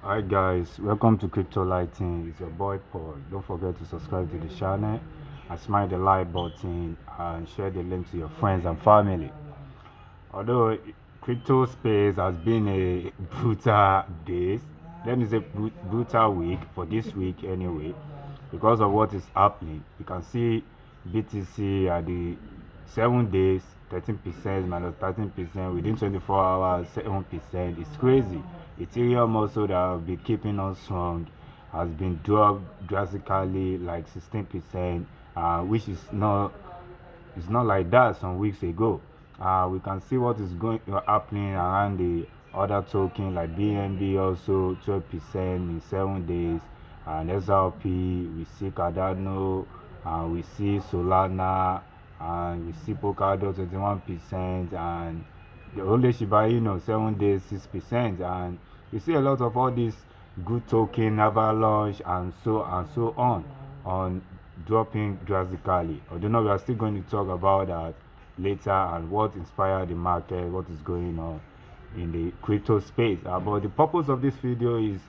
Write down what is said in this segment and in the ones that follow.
Hi guys, welcome to Crypto Lighting. It's your boy Paul. Don't forget to subscribe to the channel and smash the like button and share the link to your friends and family. Although crypto space has been a brutal days, let me say brutal week for this week anyway, because of what is happening. You can see BTC at the 7 days 13% minus 13% within 24 hours 7%. It's crazy. Ethereum also that have been keeping us strong has been dropped drastically like 16%, which is not like that some weeks ago. We can see what is going happening around the other token like BNB also 12% in 7 days, and SRP. We see Cardano, we see Solana, and we see Polkadot 21%, and the only Shiba Inu 7 days 6%, and we see a lot of all these good token Avalanche and so on dropping drastically. Although we are still going to talk about that later and what inspired the market, what is going on in the crypto space. But the purpose of this video is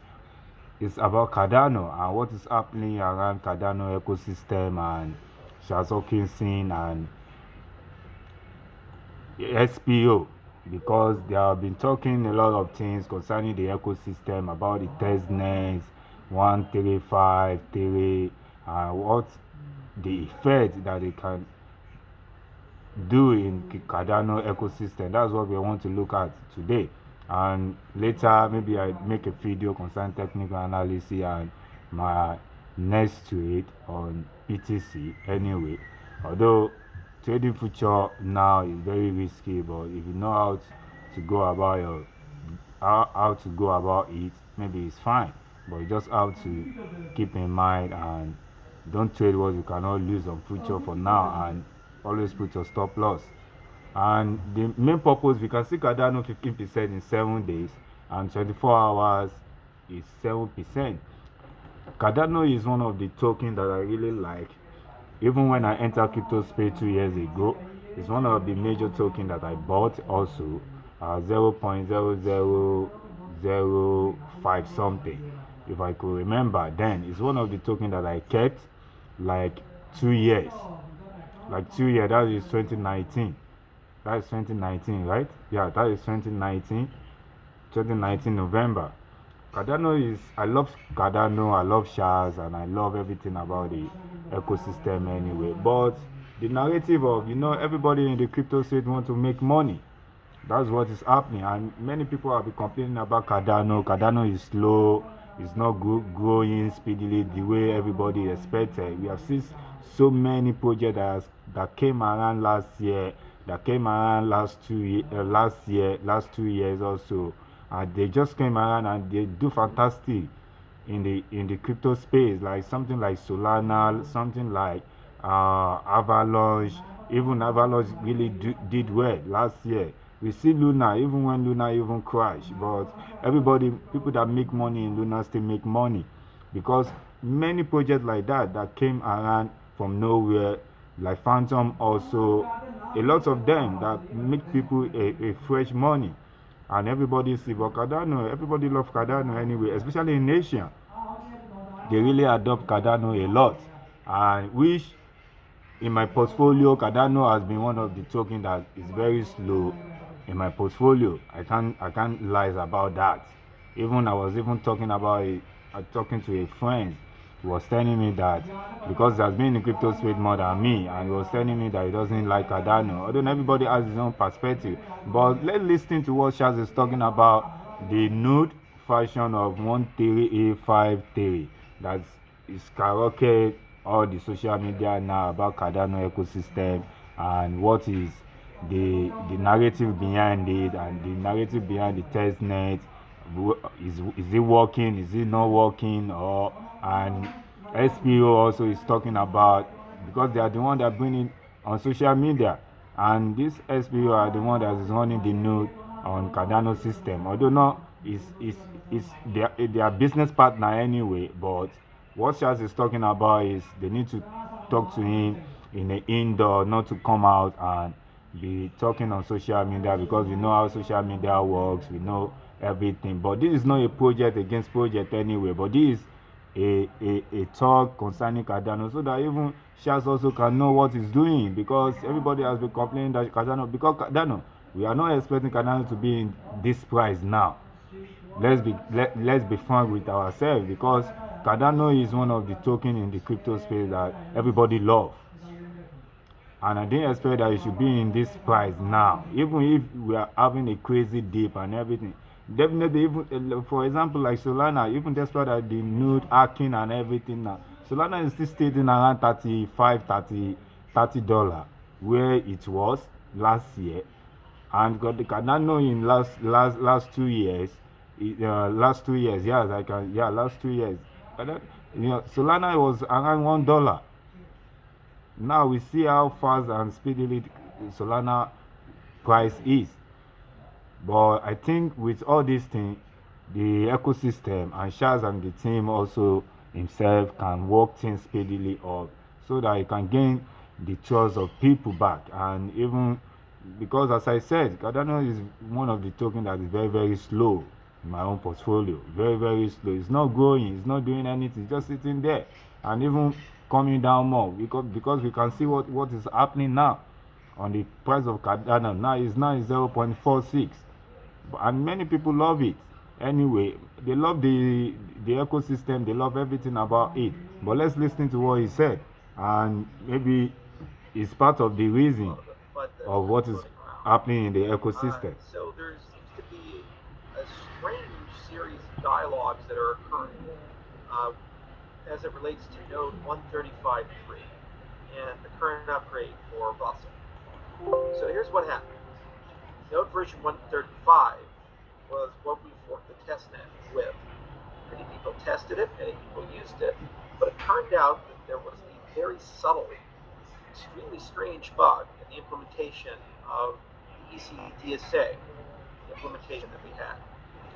about Cardano and what is happening around Cardano ecosystem and Hoskinson and SPO, because they have been talking a lot of things concerning the ecosystem about the testnets 135 and what the effect that they can do in Cardano ecosystem. That's what we want to look at today. And later, maybe I make a video concerning technical analysis and my next to it on BTC anyway. Although trading future now is very risky, but if you know to go about how to go about it, maybe it's fine. But you just have to keep in mind and don't trade what you cannot lose on future for now, and always put your stop loss. And the main purpose, we can see Cardano 15% in 7 days and 24 hours is 7%. Cardano is one of the tokens that I really like. Even when I entered crypto space 2 years ago, it's one of the major tokens that I bought also, 0.0005 something, if I could remember. Then it's one of the tokens that I kept like 2 years. Like 2 years, that is 2019. That is 2019, right? Yeah, that is 2019. 2019 November. Cardano is, I love Cardano, I love shares, and I love everything about the ecosystem anyway. But the narrative of, everybody in the crypto space want to make money. That's what is happening, and many people have been complaining about Cardano. Cardano is slow, it's not growing speedily the way everybody expected. We have seen so many projects that came around last year, that came around last 2 years also, and they just came around and they do fantastic in the crypto space, like something like Solana, something like Avalanche. Even Avalanche really did well last year. We see Luna, even when Luna even crashed, but people that make money in Luna still make money, because many projects like that came around from nowhere, like Phantom also, a lot of them that make people a fresh money, and everybody see. But Cardano, everybody love Cardano anyway, especially in Asia. They really adopt Cardano a lot, and which in my portfolio, Cardano has been one of the tokens that is very slow in my portfolio. I can't lie about that. Even I was even talking about it, talking to a friend. He was telling me that because he has been in the crypto space more than me, and he was telling me that he doesn't like Cardano. Although everybody has his own perspective, but let's listen to what Shaz is talking about, the nude version of 13853 that is karaoke all the social media now about Cardano ecosystem, and what is the narrative behind it, and the narrative behind the testnet. Is it working? Is it not working? Or and SPO also is talking about, because they are the one that bring it on social media, and this SPO are the one that is running the node on Cardano system. Although not is their business partner anyway, but what Charles is talking about is they need to talk to him in the indoor, not to come out and be talking on social media, because we know how social media works. We know everything. But this is not a project against project anyway, but this is a talk concerning Cardano, so that even shares also can know what it's doing, because everybody has been complaining that Cardano, because Cardano, we are not expecting Cardano to be in this price now. Let's be frank with ourselves, because Cardano is one of the token in the crypto space that everybody loves. And I didn't expect that it should be in this price now, even if we are having a crazy dip and everything. Definitely, even for example, like Solana, even despite that the nude hacking and everything now, Solana is still staying around 35 $30 where it was last year. And got the Cardano in last 2 years, last 2 years, yes, last 2 years. Solana was around $1. Now we see how fast and speedily Solana price is. But I think with all these things, the ecosystem and Shaz and the team also himself can work things speedily up, so that he can gain the trust of people back. And even because, as I said, Cardano is one of the tokens that is very, very slow in my own portfolio. Very, very slow. It's not growing, it's not doing anything, it's just sitting there. And even coming down more, because we can see what is happening now on the price of Cardano. Now it's 0.46, and many people love it. Anyway, they love the ecosystem, they love everything about it. But let's listen to what he said, and maybe it's part of the reason of what is happening in the ecosystem. So there seems to be a strange series of dialogues that are occurring as it relates to Node 135.3 and the current upgrade for Vassal. So here's what happened. Node version 135 was what we forked the testnet with. Many people tested it, many people used it, but it turned out that there was a very subtle, extremely strange bug in the implementation of the ECDSA implementation that we had,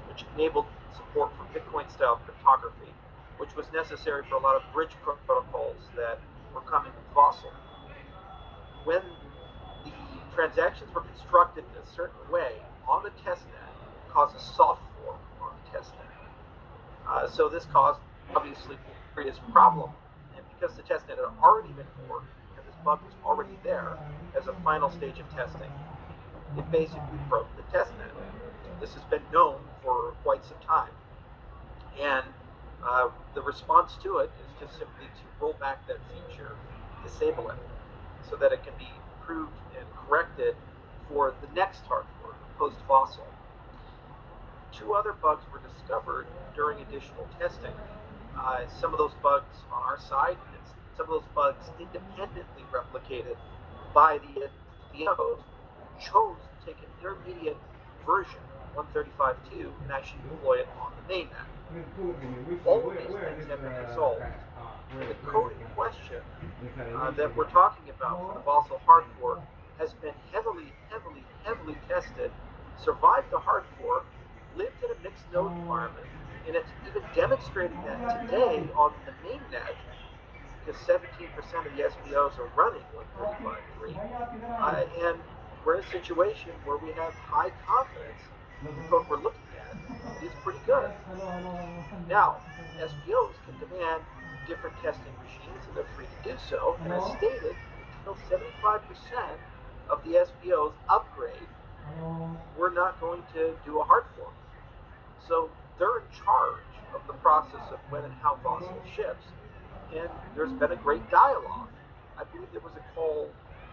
which enabled support for Bitcoin-style cryptography, which was necessary for a lot of bridge protocols that were coming with Vassal. When the transactions were constructed in a certain way on the testnet, it caused a soft fork on the testnet. So this caused, obviously, a serious problem, and because the testnet had already been forked, and this bug was already there as a final stage of testing, it basically broke the testnet. This has been known for quite some time, and the response to it is just simply to roll back that feature, disable it, so that it can be improved and corrected for the next hard fork, post-Vassal. 2 other bugs were discovered during additional testing. Some of those bugs on our side, and some of those bugs independently replicated by the SDOs, who chose to take an intermediate version, 135.2, and actually deploy it on the mainnet. All of these things have been resolved. The code in question that we're talking about for the Vassal hard fork has been heavily tested, survived the hard fork, lived in a mixed node environment, and it's even demonstrating that today on the mainnet, because 17% of the SPOs are running 135.3, and we're in a situation where we have high confidence that the code we're looking at is pretty good. Now, SPOs can demand different testing regimes, and they're free to do so. And as stated, until 75% of the SPOs upgrade, we're not going to do a hard fork. So they're in charge of the process of when and how Vassal ships. And there's been a great dialogue. I believe there was a call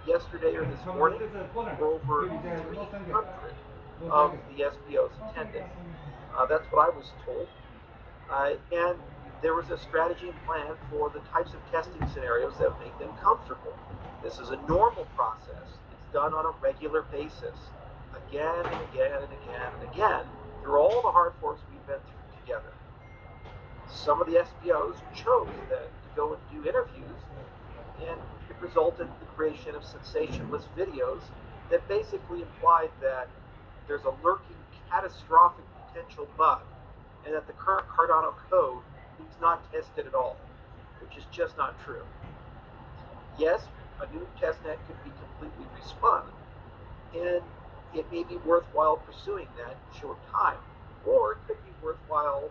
yesterday or this morning where over 300 of the SPOs attended. That's what I was told. And there was a strategy and plan for the types of testing scenarios that make them comfortable. This is a normal process. It's done on a regular basis, again and again and again and again, through all the hard forks we've been through together. Some of the SPOs chose then to go and do interviews, and it resulted in the creation of sensationalist videos that basically implied that there's a lurking catastrophic potential bug, and that the current Cardano code is not tested at all, which is just not true. Yes, a new testnet could be completely respun, and it may be worthwhile pursuing that in short time. or it could be worthwhile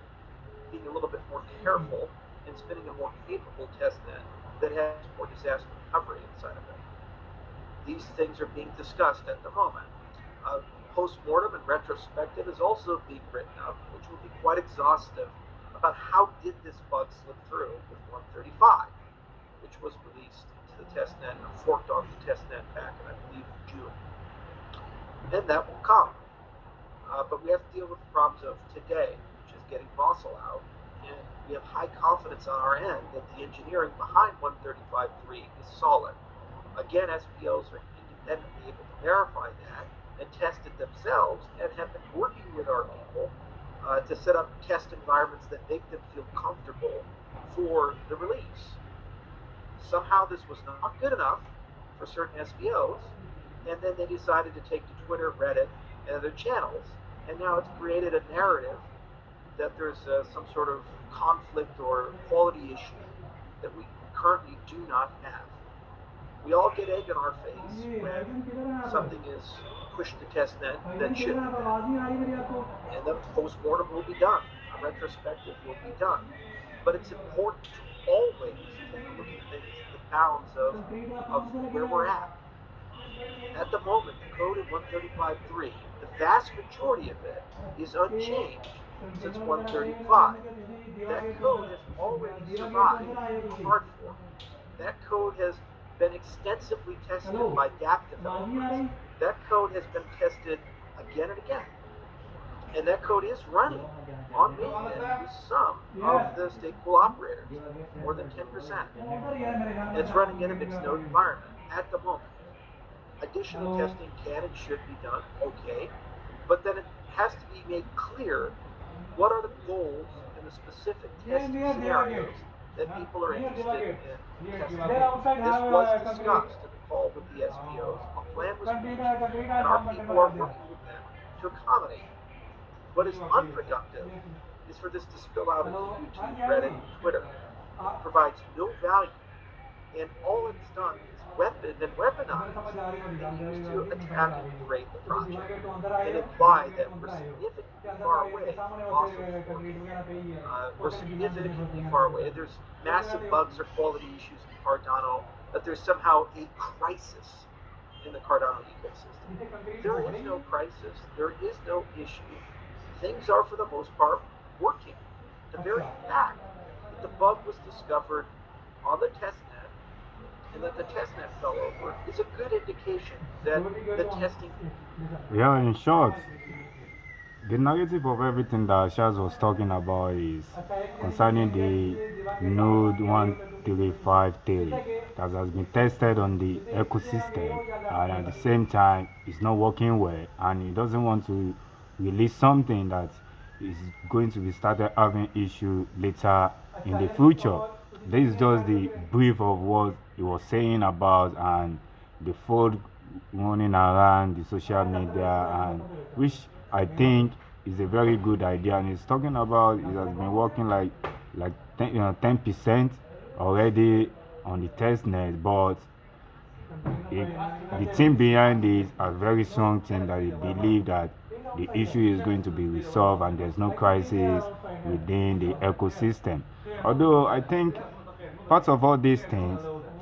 being a little bit more careful and spinning a more capable test net that has more disaster recovery inside of it. These things are being discussed at the moment. Post-mortem and retrospective is also being written up, which will be quite exhaustive about how did this bug slip through with 135, which was released into the testnet and forked on the testnet back in, I believe, June. And that will come. But we have to deal with the problems of today, which is getting fossil out, and we have high confidence on our end that the engineering behind 135.3 is solid. Again, SPOs are independently able to verify that and test it themselves and have been working with our people to set up test environments that make them feel comfortable for the release. Somehow this was not good enough for certain SPOs, and then they decided to take to Twitter, Reddit, and other channels, and now it's created a narrative that there's some sort of conflict or quality issue that we currently do not have. We all get egg on our face when something is pushed to testnet that shouldn't be done. And the post-mortem will be done. A retrospective will be done. But it's important to always take a look at things in the bounds of where we're at. At the moment, the code in 135.3, the vast majority of it is unchanged since 135. That code has already survived hard fork. That code has been extensively tested by DApp developers. That code has been tested again and again. And that code is running on mainnet with some of the stateful operators, more than 10%. And it's running in a mixed node environment at the moment. Additional testing can and should be done, okay, but then it has to be made clear what are the goals and the specific testing scenarios that people are interested in testing. This was discussed in the call with the SPOs. A plan was reached, and our people are working with them to accommodate. What is unproductive is for this to spill out into YouTube, Reddit, and Twitter. It provides no value, and all it's done is weaponized and used to attack and degrade the project and imply that we're significantly far away from fossil forking. We're significantly far away. There's massive bugs or quality issues in Cardano, that there's somehow a crisis in the Cardano ecosystem. There is no crisis. There is no issue. Things are, for the most part, working. The very fact that the bug was discovered on the testnet and that the testnet fell over is a good indication that the testing. Yeah, in short, the narrative of everything that Shaz was talking about is concerning the Node 135 theory that has been tested on the ecosystem, and at the same time it's not working well, and he doesn't want to release something that is going to be started having issue later in the future. This is just the brief of what he was saying about, and the fraud running around the social media, and which I think is a very good idea. And he's talking about it has been working like 10% already on the testnet, but the team behind this are very strong team that they believe that the issue is going to be resolved and there's no crisis within the ecosystem. Although I think part of all these things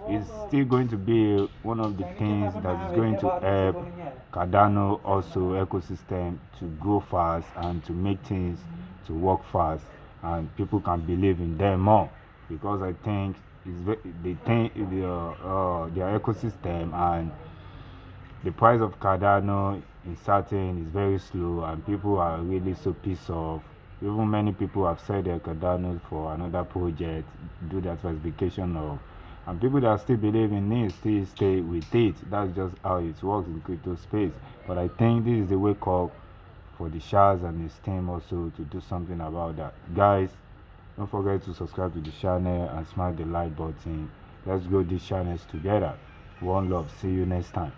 is still going to be one of the things that is going to help Cardano also ecosystem to grow fast and to make things to work fast, and people can believe in them more, because I think their ecosystem and the price of Cardano in certain is very slow, and people are really so pissed off. Even many people have said their Cardano for another project, do that verification of, and people that still believe in it still stay with it. That's just how it works in crypto space. But I think this is the wake up for the Shaz and his team also to do something about that. Guys, don't forget to subscribe to the channel and smash the like button. Let's grow these channels together. One love. See you next time.